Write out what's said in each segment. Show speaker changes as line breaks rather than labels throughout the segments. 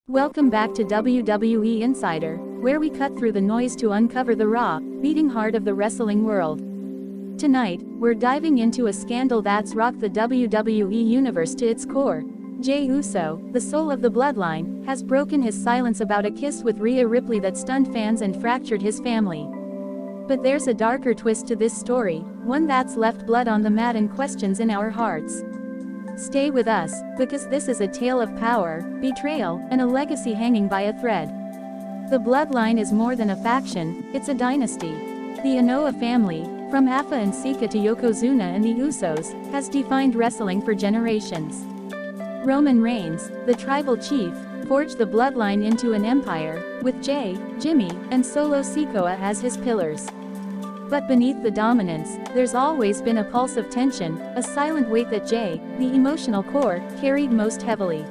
Welcome back to WWE Insider, where we cut through the noise to uncover the raw, beating heart of the wrestling world. Tonight, we're diving into a scandal that's rocked the WWE Universe to its core. Jey Uso, the soul of the bloodline, has broken his silence about a kiss with Rhea Ripley that stunned fans and fractured his family. But there's a darker twist to this story, one that's left blood on the mat and questions in our hearts. Stay with us, because this is a tale of power, betrayal, and a legacy hanging by a thread. The bloodline is more than a faction, it's a dynasty. The Anoa'i family, from Afa and Sika to Yokozuna and the Usos, has defined wrestling for generations. Roman Reigns, the tribal chief, forged the bloodline into an empire, with Jey, Jimmy, and Solo Sikoa as his pillars. But beneath the dominance, there's always been a pulse of tension, a silent weight that Jey, the emotional core, carried most heavily.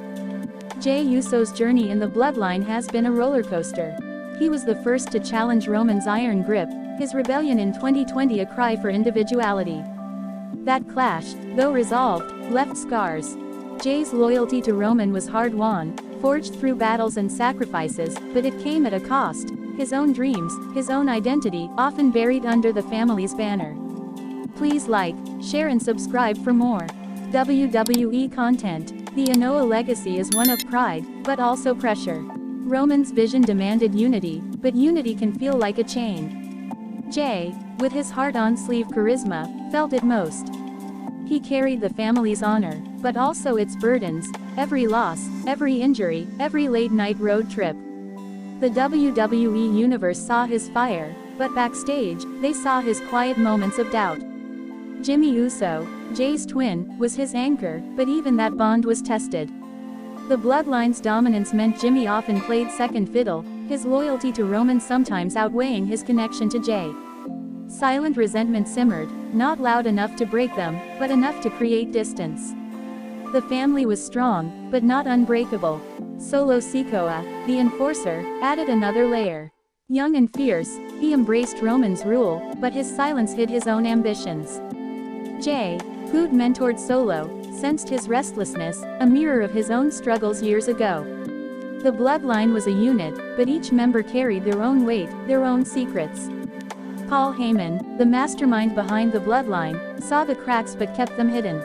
Jey Uso's journey in the bloodline has been a roller coaster. He was the first to challenge Roman's iron grip, his rebellion in 2020 a cry for individuality. That clash, though resolved, left scars. Jey's loyalty to Roman was hard-won, forged through battles and sacrifices, but it came at a cost. His own dreams, his own identity, often buried under the family's banner. Please like, share and subscribe for more WWE content. The Anoa'i legacy is one of pride, but also pressure. Roman's vision demanded unity, but unity can feel like a chain. Jey, with his heart-on-sleeve charisma, felt it most. He carried the family's honor, but also its burdens, every loss, every injury, every late-night road trip. The WWE Universe saw his fire, but backstage, they saw his quiet moments of doubt. Jimmy Uso, Jey's twin, was his anchor, but even that bond was tested. The bloodline's dominance meant Jimmy often played second fiddle, his loyalty to Roman sometimes outweighing his connection to Jey. Silent resentment simmered, not loud enough to break them, but enough to create distance. The family was strong, but not unbreakable. Solo Sikoa, the enforcer, added another layer. Young and fierce, he embraced Roman's rule, but his silence hid his own ambitions. Jey, who'd mentored Solo, sensed his restlessness, a mirror of his own struggles years ago. The bloodline was a unit, but each member carried their own weight, their own secrets. Paul Heyman, the mastermind behind the bloodline, saw the cracks but kept them hidden.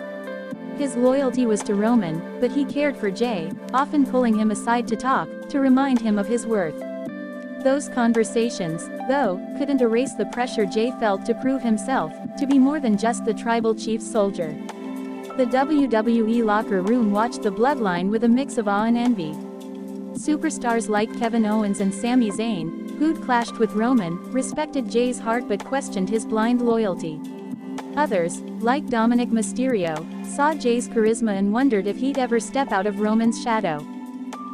His loyalty was to Roman, but he cared for Jey, often pulling him aside to talk, to remind him of his worth. Those conversations, though, couldn't erase the pressure Jey felt to prove himself, to be more than just the tribal chief's soldier. The WWE locker room watched the bloodline with a mix of awe and envy. Superstars like Kevin Owens and Sami Zayn, who'd clashed with Roman, respected Jey's heart but questioned his blind loyalty. Others, like Dominic Mysterio, saw Jey's charisma and wondered if he'd ever step out of Roman's shadow.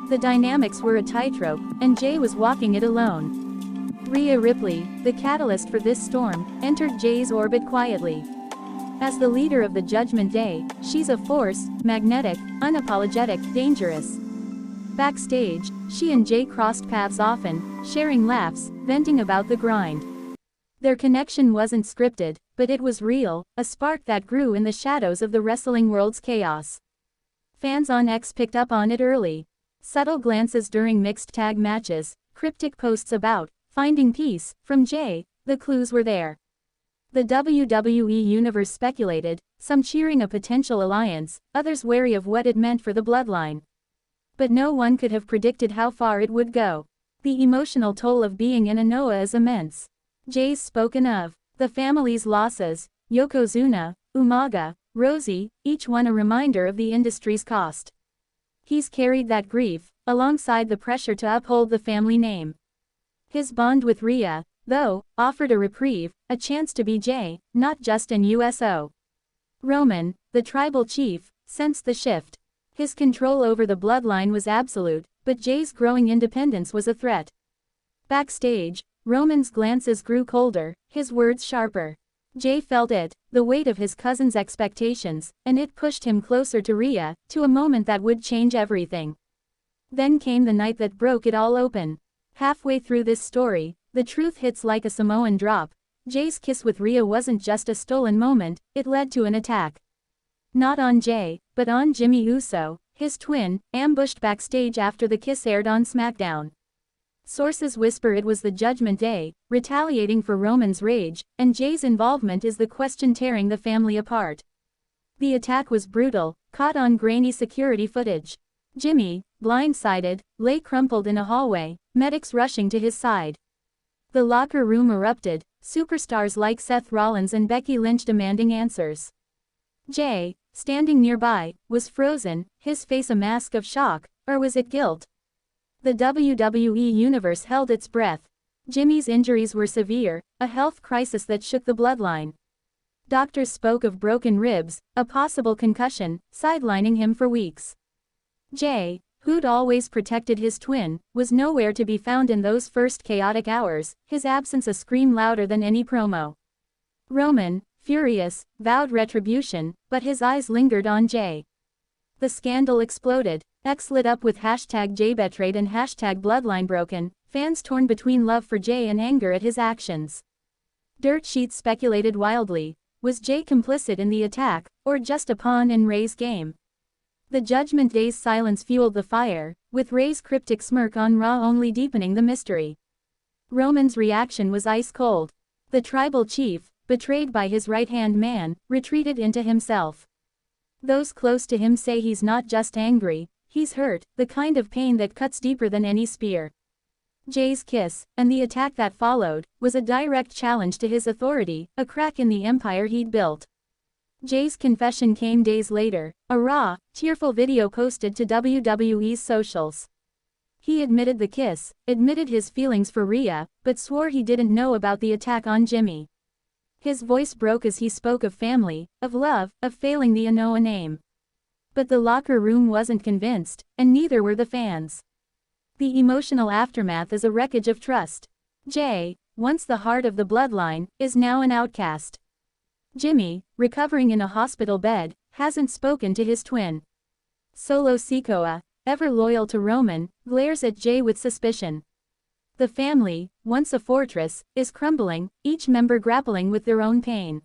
The dynamics were a tightrope, and Jey was walking it alone. Rhea Ripley, the catalyst for this storm, entered Jey's orbit quietly. As the leader of the Judgment Day, she's a force, magnetic, unapologetic, dangerous. Backstage, she and Jey crossed paths often, sharing laughs, venting about the grind. Their connection wasn't scripted, but it was real, a spark that grew in the shadows of the wrestling world's chaos. Fans on X picked up on it early. Subtle glances during mixed tag matches, cryptic posts about finding peace from Jey, the clues were there. The WWE Universe speculated, some cheering a potential alliance, others wary of what it meant for the bloodline. But no one could have predicted how far it would go. The emotional toll of being an Anoa'i is immense. Jey's spoken of. The family's losses, Yokozuna, Umaga, Rosie, each one a reminder of the industry's cost. He's carried that grief, alongside the pressure to uphold the family name. His bond with Rhea, though, offered a reprieve, a chance to be Jey, not just an USO. Roman, the tribal chief, sensed the shift. His control over the bloodline was absolute, but Jey's growing independence was a threat. Backstage, Roman's glances grew colder, his words sharper. Jey felt it, the weight of his cousin's expectations, and it pushed him closer to Rhea, to a moment that would change everything. Then came the night that broke it all open. Halfway through this story, the truth hits like a Samoan drop. Jey's kiss with Rhea wasn't just a stolen moment, it led to an attack. Not on Jey, but on Jimmy Uso, his twin, ambushed backstage after the kiss aired on SmackDown. Sources whisper it was the Judgment Day, retaliating for Roman's rage, and Jey's involvement is the question tearing the family apart. The attack was brutal, caught on grainy security footage. Jimmy, blindsided, lay crumpled in a hallway, medics rushing to his side. The locker room erupted, superstars like Seth Rollins and Becky Lynch demanding answers. Jey, standing nearby, was frozen, his face a mask of shock, or was it guilt? The WWE Universe held its breath. Jimmy's injuries were severe, a health crisis that shook the bloodline. Doctors spoke of broken ribs, a possible concussion, sidelining him for weeks. Jey, who'd always protected his twin, was nowhere to be found in those first chaotic hours, his absence a scream louder than any promo. Roman, furious, vowed retribution, but his eyes lingered on Jey. The scandal exploded. X lit up with #JBetrayed and #BloodlineBroken, fans torn between love for Jey and anger at his actions. Dirt sheets speculated wildly. Was Jey complicit in the attack, or just a pawn in Rey's game? The Judgment Day's silence fueled the fire, with Rey's cryptic smirk on Raw only deepening the mystery. Roman's reaction was ice cold. The tribal chief, betrayed by his right-hand man, retreated into himself. Those close to him say he's not just angry, he's hurt, the kind of pain that cuts deeper than any spear. Jey's kiss, and the attack that followed, was a direct challenge to his authority, a crack in the empire he'd built. Jey's confession came days later, a raw, tearful video posted to WWE's socials. He admitted the kiss, admitted his feelings for Rhea, but swore he didn't know about the attack on Jimmy. His voice broke as he spoke of family, of love, of failing the Anoa name. But the locker room wasn't convinced, and neither were the fans. The emotional aftermath is a wreckage of trust. Jey, once the heart of the bloodline, is now an outcast. Jimmy, recovering in a hospital bed, hasn't spoken to his twin. Solo Sikoa, ever loyal to Roman, glares at Jey with suspicion. The family, once a fortress, is crumbling, each member grappling with their own pain.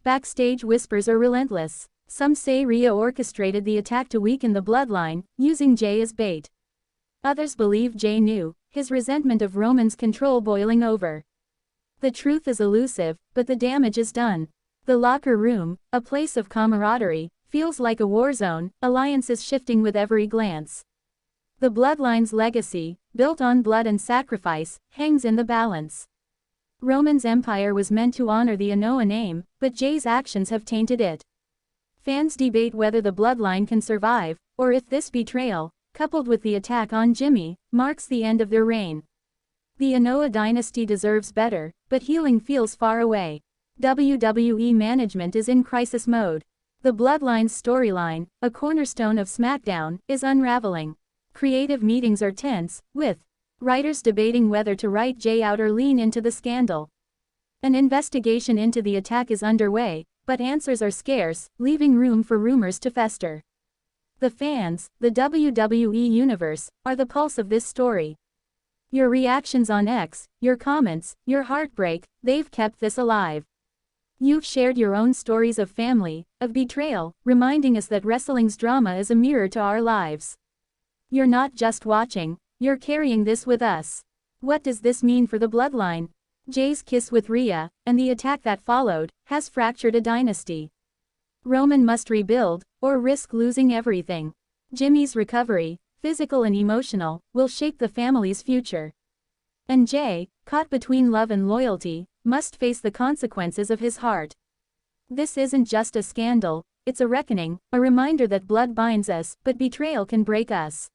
Backstage whispers are relentless. Some say Rhea orchestrated the attack to weaken the bloodline, using Jey as bait. Others believe Jey knew, his resentment of Roman's control boiling over. The truth is elusive, but the damage is done. The locker room, a place of camaraderie, feels like a war zone, alliances shifting with every glance. The bloodline's legacy, built on blood and sacrifice, hangs in the balance. Roman's empire was meant to honor the Anoa name, but Jey's actions have tainted it. Fans debate whether the bloodline can survive, or if this betrayal, coupled with the attack on Jimmy, marks the end of their reign. The Anoa dynasty deserves better, but healing feels far away. WWE management is in crisis mode. The bloodline's storyline, a cornerstone of SmackDown, is unraveling. Creative meetings are tense, with writers debating whether to write Jey out or lean into the scandal. An investigation into the attack is underway, but answers are scarce, leaving room for rumors to fester. The fans, the WWE Universe, are the pulse of this story. Your reactions on X, your comments, your heartbreak, they've kept this alive. You've shared your own stories of family, of betrayal, reminding us that wrestling's drama is a mirror to our lives. You're not just watching, you're carrying this with us. What does this mean for the bloodline? Jey's kiss with Rhea, and the attack that followed, has fractured a dynasty. Roman must rebuild, or risk losing everything. Jimmy's recovery, physical and emotional, will shape the family's future. And Jey, caught between love and loyalty, must face the consequences of his heart. This isn't just a scandal, it's a reckoning, a reminder that blood binds us, but betrayal can break us.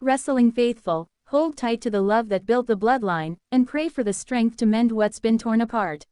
Wrestling faithful, hold tight to the love that built the bloodline, and pray for the strength to mend what's been torn apart.